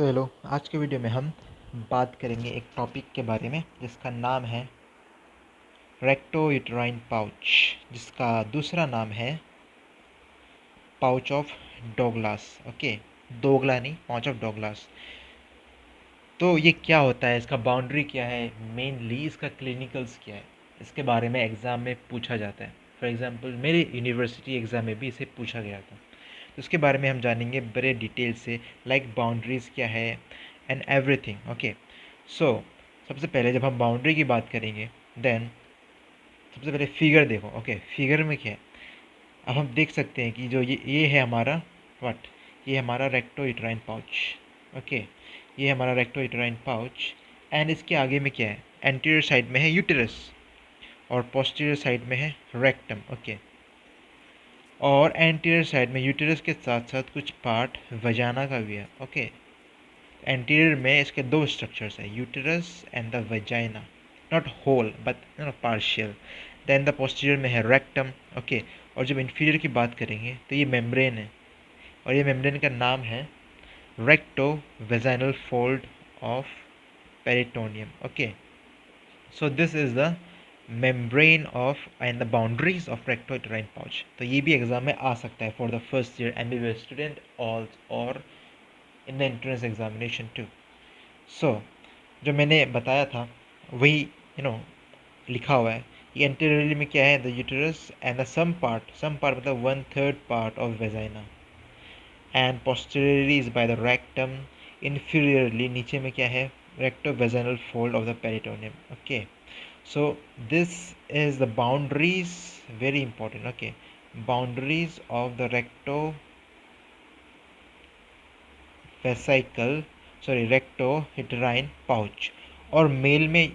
तो हेलो, आज के वीडियो में हम बात करेंगे एक टॉपिक के बारे में जिसका नाम है रेक्टो यूटेराइन पाउच, जिसका दूसरा नाम है पाउच ऑफ डोगलास। ओके, दोगला नहीं, पाउच ऑफ डोगलास। तो ये क्या होता है, इसका बाउंड्री क्या है, मेनली इसका क्लिनिकल्स क्या है, इसके बारे में एग्ज़ाम में पूछा जाता है। फॉर एग्ज़ाम्पल मेरे यूनिवर्सिटी एग्ज़ाम में भी इसे पूछा गया था, तो उसके बारे में हम जानेंगे बड़े डिटेल से, लाइक बाउंड्रीज़ क्या है एंड एवरीथिंग। ओके, सो सबसे पहले जब हम बाउंड्री की बात करेंगे, देन सबसे पहले फिगर देखो। ओके, फिगर में क्या है, अब हम देख सकते हैं कि जो ये है हमारा व्हाट, ये हमारा रेक्टो यूटेराइन पाउच। ओके, ये हमारा रेक्टो यूटेराइन पाउच एंड इसके आगे में क्या है, एंटीरियर साइड में है यूटेरस और पोस्टीरियर साइड में है रेक्टम। ओके, और एंटीरियर साइड में यूटेरस के साथ साथ कुछ पार्ट वजाना का भी है। ओके, एंटीरियर में इसके दो स्ट्रक्चर्स है, uterus and the vagina, not whole but partial. Then the posterior में है रेक्टम। ओके, और जब इंफीरियर की बात करेंगे तो ये मेम्ब्रेन है, और ये मेम्ब्रेन का नाम है recto vaginal fold of peritoneum. Okay, so this is the membrane of and the boundaries of recto uterine pouch. तो ये भी एग्जाम में आ सकता है for the first year MBBS student और in the entrance examination too. So जो मैंने बताया था वही लिखा हुआ है। ये एंटीरियरली में क्या है, the uterus and the some part मतलब 1/3 part of vagina, and posteriorly is by the rectum. Inferiorly नीचे में क्या है, recto vaginal fold of the peritoneum. Okay, so this is the boundaries, very important. Okay, boundaries of the recto vesical recto uterine pouch. और male में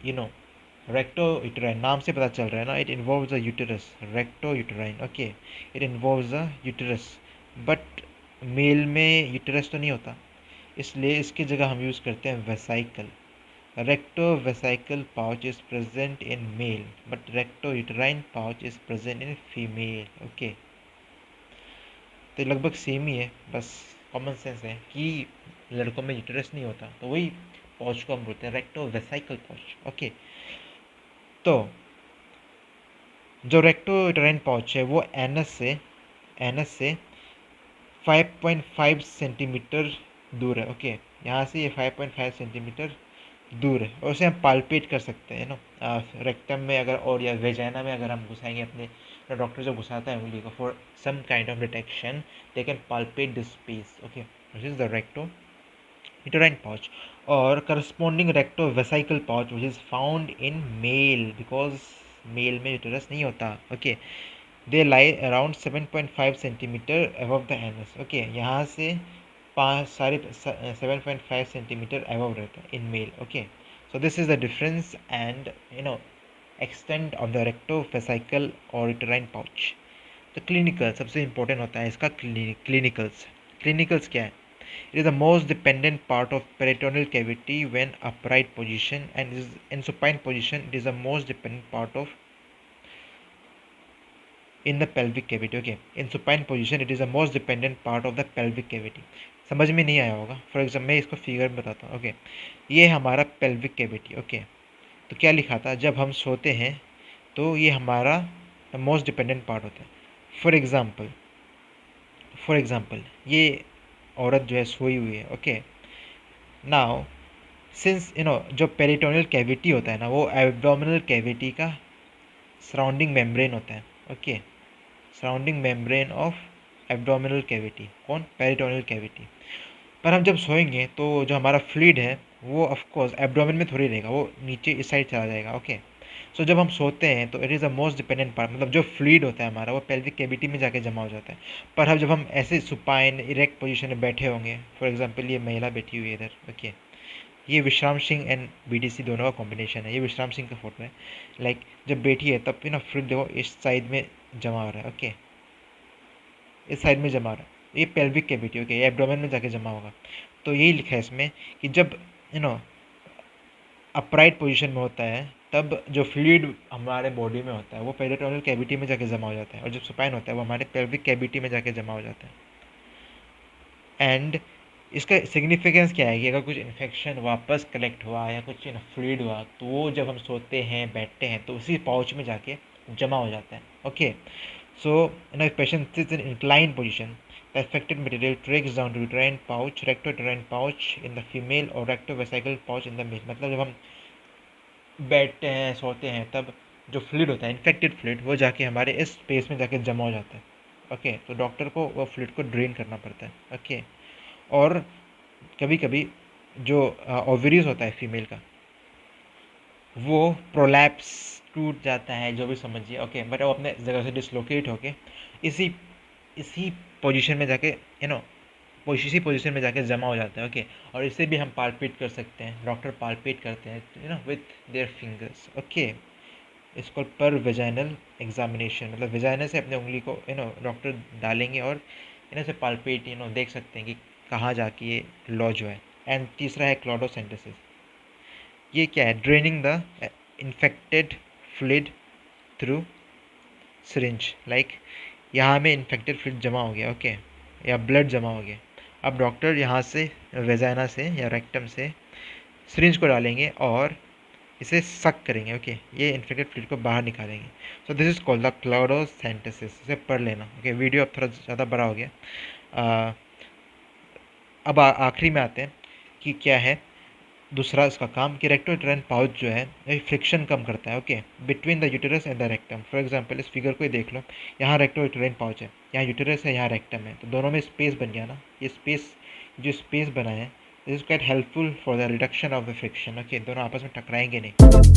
recto uterine नाम से पता चल रहा है ना, it involves the uterus, recto uterine. Okay, it involves the uterus, but mail में यूटेरस तो नहीं होता, इसलिए इसकी जगह हम यूज़ करते हैं vesical. Recto vesical pouch is present in male but recto uterine pouch is present in female. Okay, तो लगभग सेम ही है, बस कॉमन सेंस है कि लड़कों में यूटेरस नहीं होता, तो वही पाउच को हम बोलते हैं रेक्टो वेसाइकल पाउच। ओके, तो जो रेक्टो यूटेराइन पाउच है वो एनस से 5.5 सेंटीमीटर दूर है। ओके, यहाँ से ये 5.5 सेंटीमीटर दूर है, और उसे हम पाल्पेट कर सकते हैं ना, रेक्टम में अगर और या वेजाइना में अगर हम घुसाएंगे अपने, डॉक्टर जब घुसाता है उंगली को for some kind of detection, they can palpate the space. Okay, this is the recto uterine pouch. और corresponding recto vesical pouch which is found in male, because male में यूटेरस नहीं होता। Okay, they lie around 7.5 centimetre above the anus. Okay, यहाँ से 7.5 centimetre above रहता है in male. Okay, so this is the difference and extent of the recto vesical और uterine pouch. तो clinical सबसे इंपॉर्टेंट होता है इसका क्लिनिकल्स। क्लिनिकल्स क्या है, it is the most dependent part of peritoneal cavity when upright position, and is in supine position it is the most dependent part of in the pelvic cavity. Okay, in supine position it is the most dependent part of the pelvic cavity. समझ में नहीं आया होगा, for example मैं इसको figure में बताता हूँ। ओके, ये हमारा पेल्विक कैविटी। ओके, तो क्या लिखा था, जब हम सोते हैं तो ये हमारा मोस्ट डिपेंडेंट पार्ट होता है। फॉर एग्जाम्पल ये औरत जो है सोई हुई है। ओके, नाउ सिंस जो पेरिटोनियल कैविटी होता है ना, वो एब्डोमिनल कैविटी का सराउंडिंग मेम्ब्रेन होता है। Okay, surrounding membrane of abdominal cavity, कौन, पेरिटोनियल कैविटी। पर हम जब सोएंगे तो जो हमारा फ्लूइड है वो ऑफ कोर्स एब्डोमेन में थोड़ी रहेगा, वो नीचे इस साइड चला जाएगा। ओके, सो जब हम सोते हैं तो it is the most dependent part, मतलब जो फ्लूइड होता है हमारा वो पेल्विक कैविटी में जाके जमा हो जाता है। पर हम जब हम ऐसे सुपाइन इरेक्ट पोजीशन में बैठे होंगे, फॉर एग्जांपल ये महिला बैठी हुई है इधर। ओके, ये विश्राम सिंह एंड बीडीसी दोनों का कॉम्बिनेशन है, ये विश्राम सिंह का फोटो है। लाइक जब बैठी है तब फ्लूइड देखो इस साइड में जमा हो रहा है। ओके, इस साइड में जमा हो रहा है, ये पेल्विक कैविटी। ओके, ये एब्डोमेन में जाके जमा होगा। तो यही लिखा है इसमें कि जब यू नो अपराइट पोजीशन में होता है तब जो फ्लूइड हमारे बॉडी में होता है वो पेरिटोनियल कैविटी में जाके जमा हो जाता है, और जब सुपाइन होता है वो हमारे पेल्विक कैविटी में जाके जमा हो जाता है। एंड इसका सिग्निफिकेंस क्या है कि अगर कुछ इन्फेक्शन वापस कलेक्ट हुआ या कुछ फ्लूइड हुआ तो वो जब हम सोते हैं बैठते हैं तो उसी पाउच में जाके जमा हो जाता है. Okay. So, in a patient sits in inclined position, the affected material tracks down to uterine pouch, rectouterine pouch in the female or rectovesical pouch in the male. मतलब जब हम बैठते हैं सोते हैं तब जो फ्लूइड होता है इन्फेक्टेड फ्लूइड वो जाके हमारे इस स्पेस में जाके जमा हो जाता है. ओके. तो डॉक्टर को वो फ्लूइड को ड्रेन करना पड़ता है. ओके. और कभी कभी जो ओवरीज होता है फीमेल का वो प्रोलैप्स टूट जाता है, जो भी समझिए. ओके. बट वो अपने जगह से डिसलोकेट होके इसी इसी पोजीशन में जाके इसी पोजीशन में जाके जमा हो जाता है. ओके. और इसे भी हम पालपेट कर सकते हैं. डॉक्टर पालपेट करते हैं विथ देयर फिंगर्स. ओके. इसको पर वेजाइनल एग्जामिनेशन, मतलब वेजाइना से अपने उंगली को डॉक्टर डालेंगे और से पालपेट देख सकते हैं कि कहाँ जाके ये लॉज हुआ है. एंड तीसरा है क्लोडोसेंटेसिस. ये क्या है? Draining the infected fluid through syringe. Like यहाँ में इन्फेक्टेड फ्लूइड जमा हो गया. ओके. या ब्लड जमा हो गया. अब डॉक्टर यहाँ से वेजाइना से या रेक्टम से सिरिंज को डालेंगे और इसे सक करेंगे. ओके. ये इन्फेक्टेड फ्लूइड को बाहर निकालेंगे. So this is called the culdocentesis. इसे पढ़ लेना. ओके. वीडियो अब थोड़ा ज़्यादा बड़ा हो गया. अब आखिरी में आते हैं कि क्या है दूसरा इसका काम कि रेक्टोयूटेराइन पाउच जो है ये फ्रिक्शन कम करता है. Okay. Between the uterus and the rectum. For example इस फिगर को ही देख लो. यहाँ रेक्टोयूटेराइन पाउच है, यहाँ यूटेरस है, यहाँ रेक्टम है, तो दोनों में स्पेस बन गया ना. ये स्पेस जो स्पेस बना है this is quite helpful for the reduction of the friction. Okay. दोनों आपस में टकराएंगे नहीं.